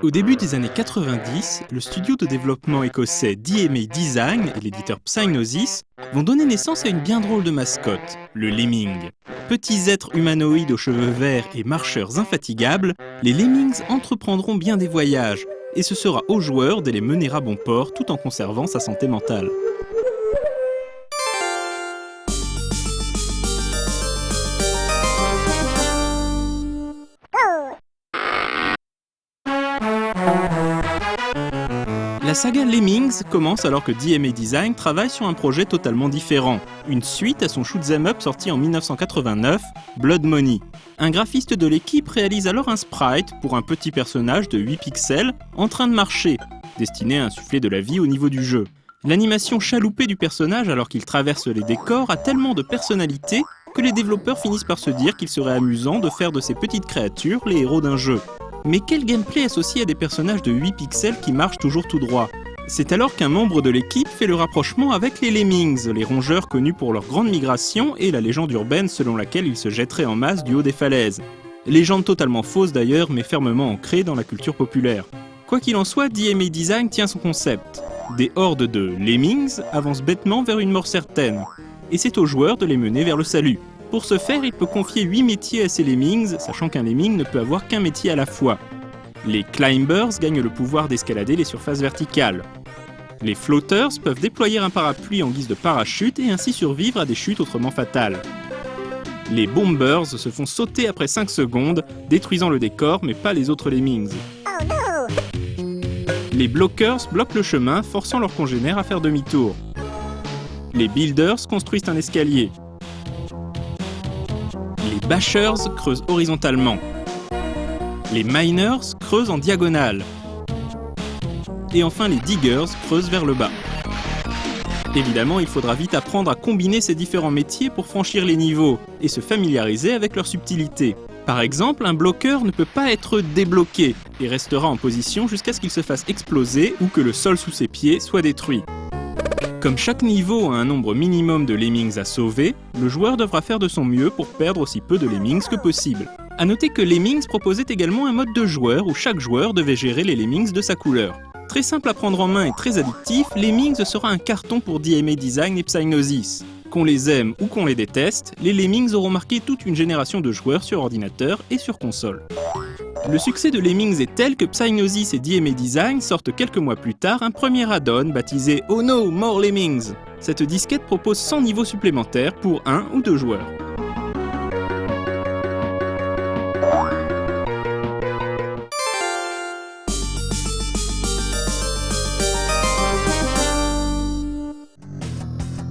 Au début des années 90, le studio de développement écossais DMA Design et l'éditeur Psygnosis vont donner naissance à une bien drôle de mascotte, le Lemming. Petits êtres humanoïdes aux cheveux verts et marcheurs infatigables, les Lemmings entreprendront bien des voyages, et ce sera au joueur de les mener à bon port tout en conservant sa santé mentale. La saga Lemmings commence alors que DMA Design travaille sur un projet totalement différent, une suite à son shoot'em up sorti en 1989, Blood Money. Un graphiste de l'équipe réalise alors un sprite pour un petit personnage de 8 pixels en train de marcher, destiné à insuffler de la vie au niveau du jeu. L'animation chaloupée du personnage alors qu'il traverse les décors a tellement de personnalité que les développeurs finissent par se dire qu'il serait amusant de faire de ces petites créatures les héros d'un jeu. Mais quel gameplay associé à des personnages de 8 pixels qui marchent toujours tout droit? C'est alors qu'un membre de l'équipe fait le rapprochement avec les Lemmings, les rongeurs connus pour leur grande migration et la légende urbaine selon laquelle ils se jetteraient en masse du haut des falaises. Légende totalement fausse d'ailleurs, mais fermement ancrée dans la culture populaire. Quoi qu'il en soit, DMA Design tient son concept. Des hordes de Lemmings avancent bêtement vers une mort certaine, et c'est au joueur de les mener vers le salut. Pour ce faire, il peut confier 8 métiers à ses Lemmings, sachant qu'un Lemming ne peut avoir qu'un métier à la fois. Les Climbers gagnent le pouvoir d'escalader les surfaces verticales. Les Floaters peuvent déployer un parapluie en guise de parachute et ainsi survivre à des chutes autrement fatales. Les Bombers se font sauter après 5 secondes, détruisant le décor mais pas les autres Lemmings. Oh no! Les Blockers bloquent le chemin, forçant leurs congénères à faire demi-tour. Les Builders construisent un escalier. Les Bashers creusent horizontalement. Les Miners creusent en diagonale. Et enfin les Diggers creusent vers le bas. Évidemment, il faudra vite apprendre à combiner ces différents métiers pour franchir les niveaux et se familiariser avec leur subtilité. Par exemple, un bloqueur ne peut pas être débloqué et restera en position jusqu'à ce qu'il se fasse exploser ou que le sol sous ses pieds soit détruit. Comme chaque niveau a un nombre minimum de Lemmings à sauver, le joueur devra faire de son mieux pour perdre aussi peu de Lemmings que possible. A noter que Lemmings proposait également un mode de joueur où chaque joueur devait gérer les Lemmings de sa couleur. Très simple à prendre en main et très addictif, Lemmings sera un carton pour DMA Design et Psygnosis. Qu'on les aime ou qu'on les déteste, les Lemmings auront marqué toute une génération de joueurs sur ordinateur et sur console. Le succès de Lemmings est tel que Psygnosis et DMA Design sortent quelques mois plus tard un premier add-on baptisé Oh no, more Lemmings. Cette disquette propose 100 niveaux supplémentaires pour 1 ou 2 joueurs.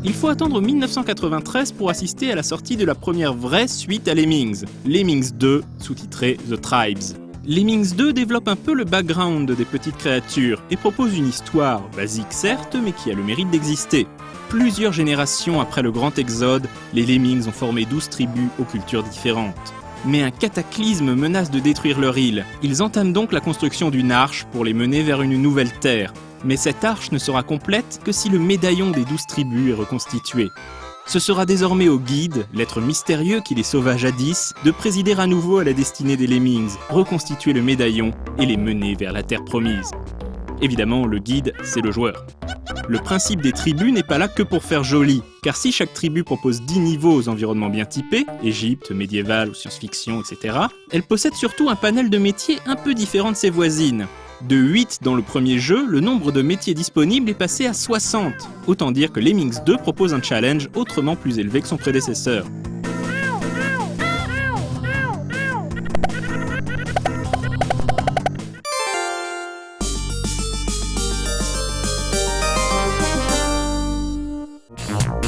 Il faut attendre 1993 pour assister à la sortie de la première vraie suite à Lemmings, Lemmings 2, sous-titré The Tribes. Lemmings 2 développe un peu le background des petites créatures et propose une histoire, basique certes, mais qui a le mérite d'exister. Plusieurs générations après le grand exode, les Lemmings ont formé 12 tribus aux cultures différentes. Mais un cataclysme menace de détruire leur île. Ils entament donc la construction d'une arche pour les mener vers une nouvelle terre. Mais cette arche ne sera complète que si le médaillon des 12 tribus est reconstitué. Ce sera désormais au guide, l'être mystérieux qui les sauva jadis, de présider à nouveau à la destinée des Lemmings, reconstituer le médaillon et les mener vers la terre promise. Évidemment, le guide, c'est le joueur. Le principe des tribus n'est pas là que pour faire joli, car si chaque tribu propose 10 niveaux aux environnements bien typés, Égypte, médiéval ou science-fiction, etc., elle possède surtout un panel de métiers un peu différent de ses voisines. De 8 dans le premier jeu, le nombre de métiers disponibles est passé à 60. Autant dire que Lemmings 2 propose un challenge autrement plus élevé que son prédécesseur.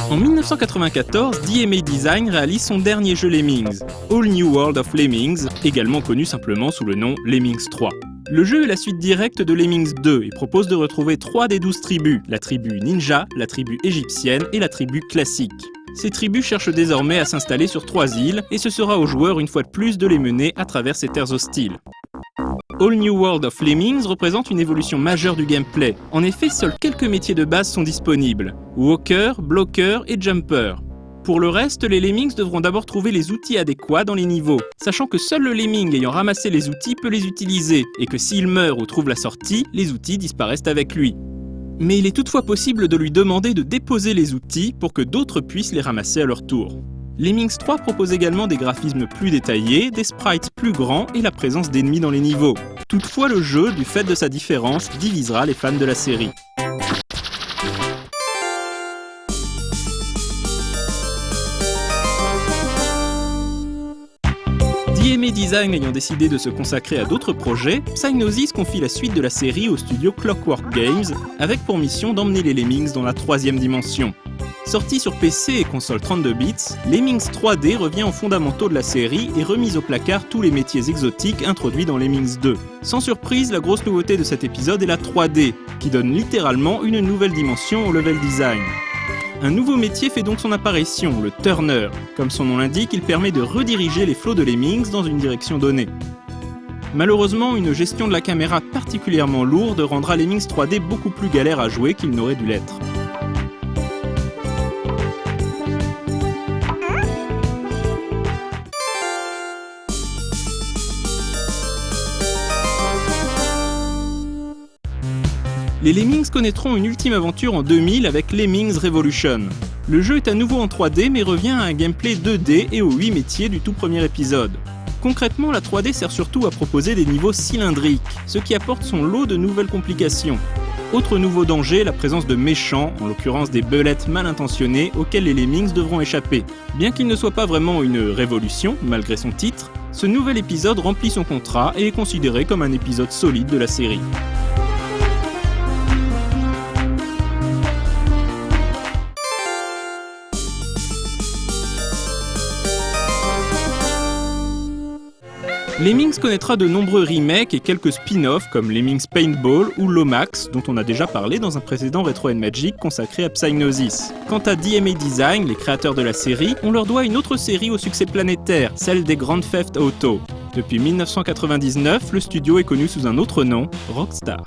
En 1994, DMA Design réalise son dernier jeu Lemmings, All New World of Lemmings, également connu simplement sous le nom Lemmings 3. Le jeu est la suite directe de Lemmings 2 et propose de retrouver 3 des 12 tribus, la tribu ninja, la tribu égyptienne et la tribu classique. Ces tribus cherchent désormais à s'installer sur 3 îles et ce sera au joueur une fois de plus de les mener à travers ces terres hostiles. All New World of Lemmings représente une évolution majeure du gameplay. En effet, seuls quelques métiers de base sont disponibles, Walker, Blocker et Jumper. Pour le reste, les Lemmings devront d'abord trouver les outils adéquats dans les niveaux, sachant que seul le Lemming ayant ramassé les outils peut les utiliser, et que s'il meurt ou trouve la sortie, les outils disparaissent avec lui. Mais il est toutefois possible de lui demander de déposer les outils pour que d'autres puissent les ramasser à leur tour. Lemmings 3 propose également des graphismes plus détaillés, des sprites plus grands et la présence d'ennemis dans les niveaux. Toutefois, le jeu, du fait de sa différence, divisera les fans de la série. DMA Design ayant décidé de se consacrer à d'autres projets, Psygnosis confie la suite de la série au studio Clockwork Games, avec pour mission d'emmener les Lemmings dans la 3e dimension. Sorti sur PC et console 32 bits, Lemmings 3D revient aux fondamentaux de la série et remise au placard tous les métiers exotiques introduits dans Lemmings 2. Sans surprise, la grosse nouveauté de cet épisode est la 3D, qui donne littéralement une nouvelle dimension au level design. Un nouveau métier fait donc son apparition, le Turner. Comme son nom l'indique, il permet de rediriger les flots de Lemmings dans une direction donnée. Malheureusement, une gestion de la caméra particulièrement lourde rendra Lemmings 3D beaucoup plus galère à jouer qu'il n'aurait dû l'être. Les Lemmings connaîtront une ultime aventure en 2000 avec Lemmings Revolution. Le jeu est à nouveau en 3D mais revient à un gameplay 2D et aux 8 métiers du tout premier épisode. Concrètement, la 3D sert surtout à proposer des niveaux cylindriques, ce qui apporte son lot de nouvelles complications. Autre nouveau danger, la présence de méchants, en l'occurrence des belettes mal intentionnées auxquels les Lemmings devront échapper. Bien qu'il ne soit pas vraiment une révolution, malgré son titre, ce nouvel épisode remplit son contrat et est considéré comme un épisode solide de la série. Lemmings connaîtra de nombreux remakes et quelques spin-offs comme Lemmings Paintball ou Lomax, dont on a déjà parlé dans un précédent Retro & Magic consacré à Psygnosis. Quant à DMA Design, les créateurs de la série, on leur doit une autre série au succès planétaire, celle des Grand Theft Auto. Depuis 1999, le studio est connu sous un autre nom, Rockstar.